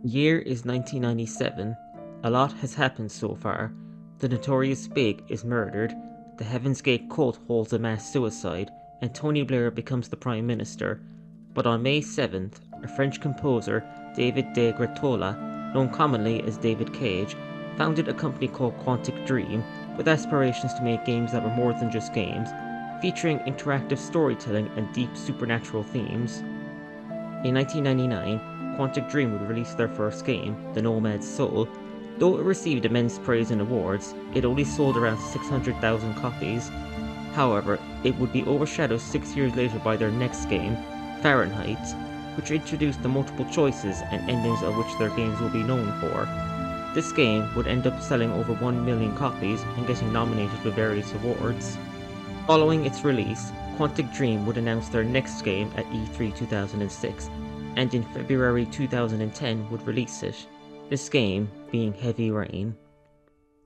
Year is 1997. A lot has happened so far. The notorious Big is murdered, the Heaven's Gate cult holds a mass suicide, and Tony Blair becomes the Prime Minister. But on May 7th, a French composer, David de Gretola, known commonly as David Cage, founded a company called Quantic Dream, with aspirations to make games that were more than just games, featuring interactive storytelling and deep supernatural themes. In 1999, Quantic Dream would release their first game, The Nomad's Soul. Though it received immense praise and awards, it only sold around 600,000 copies. However, it would be overshadowed 6 years later by their next game, Fahrenheit, which introduced the multiple choices and endings of which their games will be known for. This game would end up selling over 1 million copies and getting nominated for various awards. Following its release, Quantic Dream would announce their next game at E3 2006, and in February 2010 would release it, this game being Heavy Rain.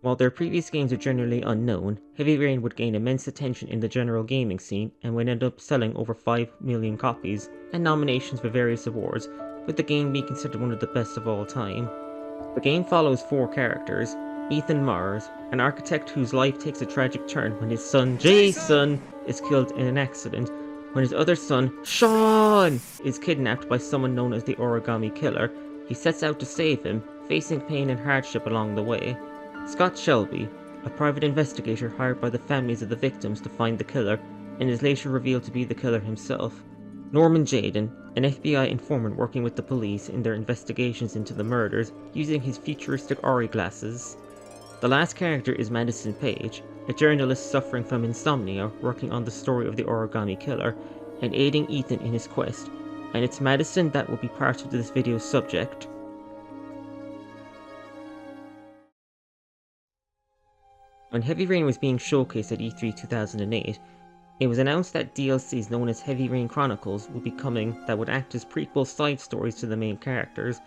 While their previous games are generally unknown, Heavy Rain would gain immense attention in the general gaming scene and would end up selling over 5 million copies and nominations for various awards, with the game being considered one of the best of all time. The game follows 4 characters: Ethan Mars, an architect whose life takes a tragic turn when his son Jason is killed in an accident, when his other son, Sean, is kidnapped by someone known as the Origami Killer. He sets out to save him, facing pain and hardship along the way. Scott Shelby, a private investigator hired by the families of the victims to find the killer, and is later revealed to be the killer himself. Norman Jayden, an FBI informant working with the police in their investigations into the murders, using his futuristic Ori glasses. The last character is Madison Page, a journalist suffering from insomnia working on the story of the Origami Killer and aiding Ethan in his quest, and it's Madison that will be part of this video's subject. When Heavy Rain was being showcased at E3 2008, it was announced that DLCs known as Heavy Rain Chronicles would be coming that would act as prequel side stories to the main characters.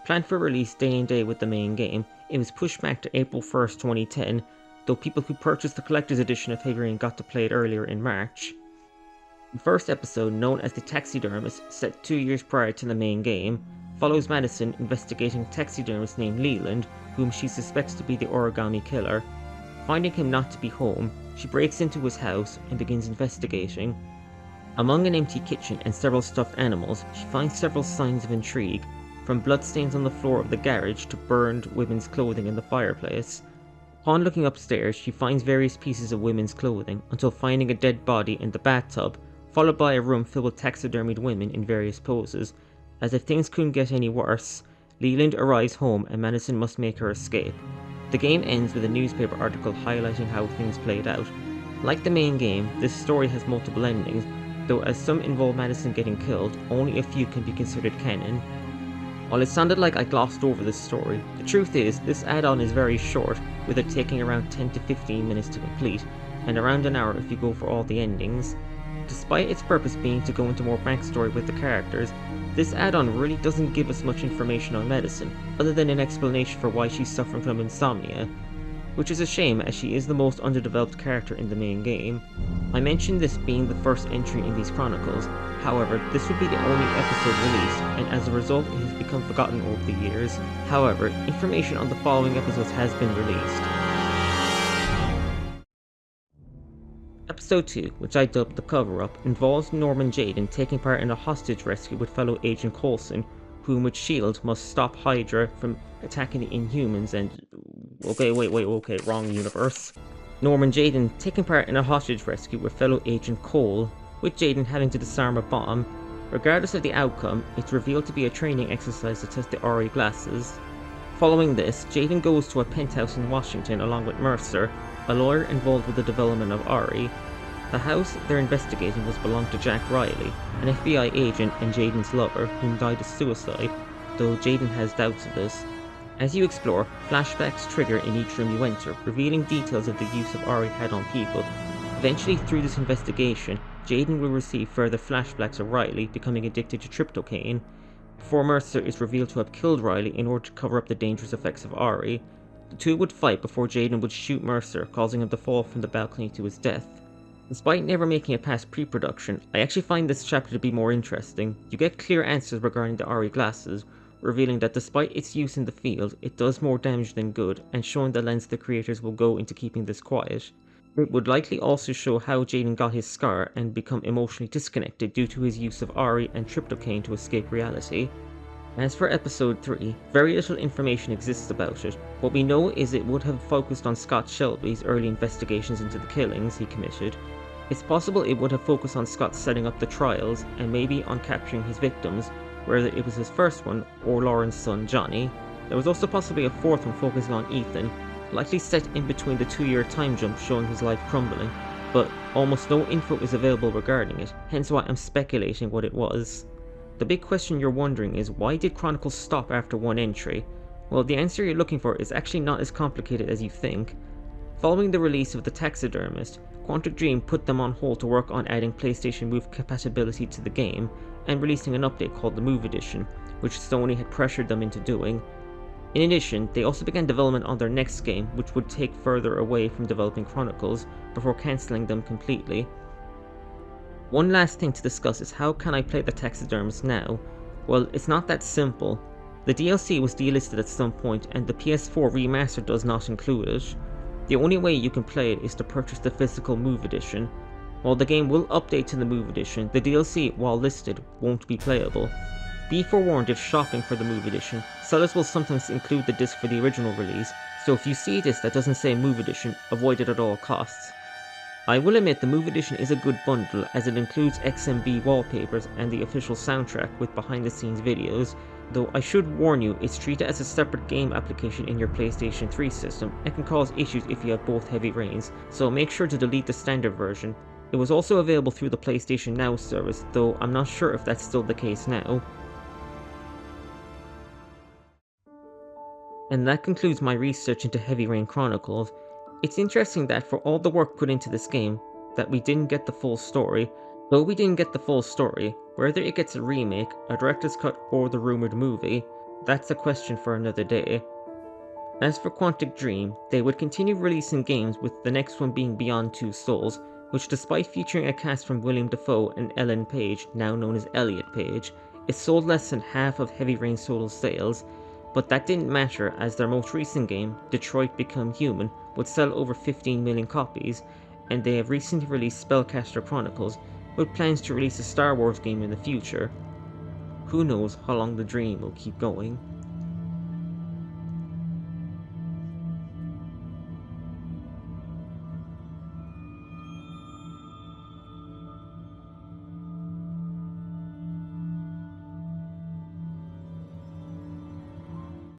Planned for release day and day with the main game, it was pushed back to April 1st, 2010, though people who purchased the collector's edition of Heavy Rain got to play it earlier in March. The first episode, known as The Taxidermist, set 2 years prior to the main game, follows Madison investigating a taxidermist named Leland, whom she suspects to be the Origami Killer. Finding him not to be home, she breaks into his house and begins investigating. Among an empty kitchen and several stuffed animals, she finds several signs of intrigue, from bloodstains on the floor of the garage to burned women's clothing in the fireplace. Upon looking upstairs, she finds various pieces of women's clothing, until finding a dead body in the bathtub, followed by a room filled with taxidermied women in various poses. As if things couldn't get any worse, Leland arrives home and Madison must make her escape. The game ends with a newspaper article highlighting how things played out. Like the main game, this story has multiple endings, though as some involve Madison getting killed, only a few can be considered canon. While it sounded like I glossed over this story, the truth is this add-on is very short, with it taking around 10 to 15 minutes to complete, and around an hour if you go for all the endings. Despite its purpose being to go into more backstory with the characters, this add-on really doesn't give us much information on Madison, other than an explanation for why she's suffering from insomnia, which is a shame as she is the most underdeveloped character in the main game. I mentioned this being the first entry in these chronicles, however this would be the only episode released, and as a result it has become forgotten over the years. However, information on the following episodes has been released. Episode 2, which I dubbed The Cover-Up, involves Norman Jayden taking part in a hostage rescue with fellow Agent Coulson, whom with S.H.I.E.L.D. must stop Hydra from attacking the Inhumans and... Okay, wrong universe. Norman Jayden taking part in a hostage rescue with fellow Agent Cole, with Jayden having to disarm a bomb. Regardless of the outcome, it's revealed to be a training exercise to test the Ori glasses. Following this, Jayden goes to a penthouse in Washington along with Mercer, a lawyer involved with the development of Ori. The house they're investigating was belonged to Jack Riley, an FBI agent and Jayden's lover, whom died of suicide, though Jayden has doubts of this. As you explore, flashbacks trigger in each room you enter, revealing details of the use of Ori had on people. Eventually, through this investigation, Jayden will receive further flashbacks of Riley becoming addicted to tryptocane, before Mercer is revealed to have killed Riley in order to cover up the dangerous effects of Ori. The two would fight before Jayden would shoot Mercer, causing him to fall from the balcony to his death. Despite never making it past pre-production, I actually find this chapter to be more interesting. You get clear answers regarding the Ori glasses, revealing that despite its use in the field, it does more damage than good, and showing the lengths the creators will go into keeping this quiet. It would likely also show how Jaden got his scar and become emotionally disconnected due to his use of Ari and tryptocane to escape reality. As for episode 3, very little information exists about it. What we know is it would have focused on Scott Shelby's early investigations into the killings he committed. It's possible it would have focused on Scott setting up the trials and maybe on capturing his victims, whether it was his first one or Lauren's son Johnny. There was also possibly a fourth one focusing on Ethan, likely set in between the 2-year time jump showing his life crumbling, but almost no info is available regarding it, hence why I'm speculating what it was. The big question you're wondering is, why did Chronicles stop after one entry? Well, the answer you're looking for is actually not as complicated as you think. Following the release of The Taxidermist, Quantic Dream put them on hold to work on adding PlayStation Move compatibility to the game and releasing an update called the Move Edition, which Sony had pressured them into doing. In addition, they also began development on their next game, which would take further away from developing Chronicles, before cancelling them completely. One last thing to discuss is, how can I play The Taxidermist now? Well, it's not that simple. The DLC was delisted at some point, and the PS4 remaster does not include it. The only way you can play it is to purchase the physical Move Edition. While the game will update to the Move Edition, the DLC, while listed, won't be playable. Be forewarned if shopping for the Move Edition, sellers will sometimes include the disc for the original release, so if you see a disc that doesn't say Move Edition, avoid it at all costs. I will admit the Move Edition is a good bundle, as it includes XMB wallpapers and the official soundtrack with behind the scenes videos, though I should warn you it's treated as a separate game application in your PlayStation 3 system and can cause issues if you have both heavy rains, so make sure to delete the standard version. It was also available through the PlayStation Now service, though I'm not sure if that's still the case now. And that concludes my research into Heavy Rain Chronicles. It's interesting that for all the work put into this game, that we didn't get the full story. Though we didn't get the full story, whether it gets a remake, a director's cut, or the rumoured movie, that's a question for another day. As for Quantic Dream, they would continue releasing games, with the next one being Beyond Two Souls, which, despite featuring a cast from William Dafoe and Ellen Page, now known as Elliot Page, it sold less than half of Heavy Rain Solo's sales. But that didn't matter, as their most recent game, Detroit Become Human, would sell over 15 million copies, and they have recently released Spellcaster Chronicles, with plans to release a Star Wars game in the future. Who knows how long the dream will keep going.